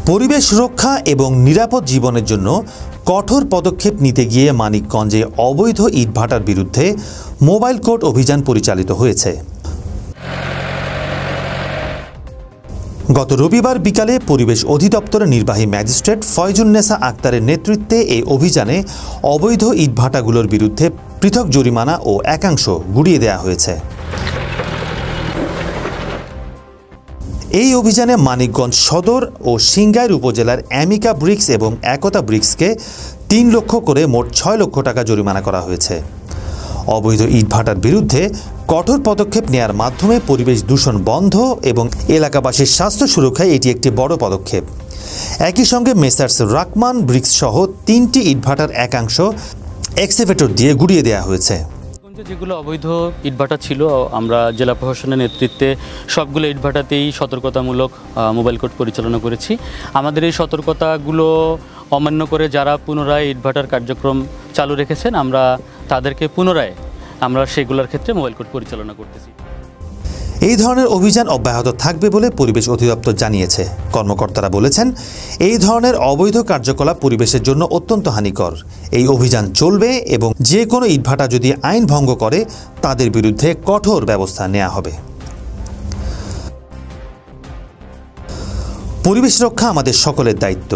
পরিবেশ রক্ষা এবং নিরাপদ জীবনের জন্য কঠোর পদক্ষেপ নিতে গিয়ে মানিকগঞ্জে অবৈধ ইটভাটার বিরুদ্ধে মোবাইল কোর্ট অভিযান পরিচালিত হয়েছে। গত রবিবার বিকালে পরিবেশ অধিদপ্তরের নির্বাহী ম্যাজিস্ট্রেট ফয়জুন্নেসা আক্তারের নেতৃত্বে এই অভিযানে অবৈধ ইটভাটাগুলোর বিরুদ্ধে পৃথক জরিমানা ও একাংশ গুড়িয়ে দেওয়া হয়েছে। এই অভিযানে মানিকগঞ্জ সদর ও সিংগাইর উপজেলার অ্যামিকা ব্রিক্স এবং একতা ব্রিক্সকে ৩ লক্ষ করে মোট ৬ লক্ষ টাকা জরিমানা করা হয়েছে। অবৈধ ইটভাটার বিরুদ্ধে কঠোর পদক্ষেপ নেয়ার মাধ্যমে পরিবেশ দূষণ বন্ধ এবং এলাকাবাসীর স্বাস্থ্য সুরক্ষায় এটি একটি বড় পদক্ষেপ। একই সঙ্গে মেসার্স রাকমান ব্রিক্স সহ ৩টি ইটভাটার একাংশ এক্সকেভেটর দিয়ে গুড়িয়ে দেওয়া হয়েছে। যেগুলো অবৈধ ইটভাটা ছিল, আমরা জেলা প্রশাসনের নেতৃত্বে সবগুলো ইটভাটাতেই সতর্কতামূলক মোবাইল কোর্ট পরিচালনা করেছি। আমাদের এই সতর্কতাগুলো অমান্য করে যারা পুনরায় ইটভাটার কার্যক্রম চালু রেখেছেন, আমরা তাদেরকে পুনরায় সেগুলোর ক্ষেত্রে মোবাইল কোর্ট পরিচালনা করতেছি। এই ধরনের অভিযান অব্যাহত থাকবে বলে পরিবেশ অধিদপ্তর জানিয়েছে। কর্মকর্তারা বলেছেন, এই ধরনের অবৈধ কার্যকলাপ পরিবেশের জন্য অত্যন্ত হানিকর। এই অভিযান চলবে এবং যে কোনো ইটভাটা যদি আইন ভঙ্গ করে তাদের বিরুদ্ধে কঠোর ব্যবস্থা নেওয়া হবে। পরিবেশ রক্ষা আমাদের সকলের দায়িত্ব।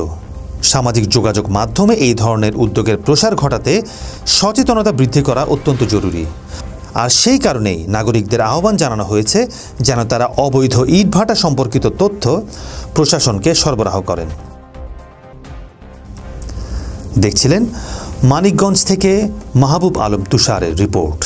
সামাজিক যোগাযোগ মাধ্যমে এই ধরনের উদ্যোগের প্রসার ঘটাতে সচেতনতা বৃদ্ধি করা অত্যন্ত জরুরি। আর সেই কারণেই নাগরিকদের আহ্বান জানানো হয়েছে যেন তারা অবৈধ ইটভাটা সম্পর্কিত তথ্য প্রশাসনকে সরবরাহ করেন। দেখছিলেন মানিকগঞ্জ থেকে মাহবুব আলম তুষারের রিপোর্ট।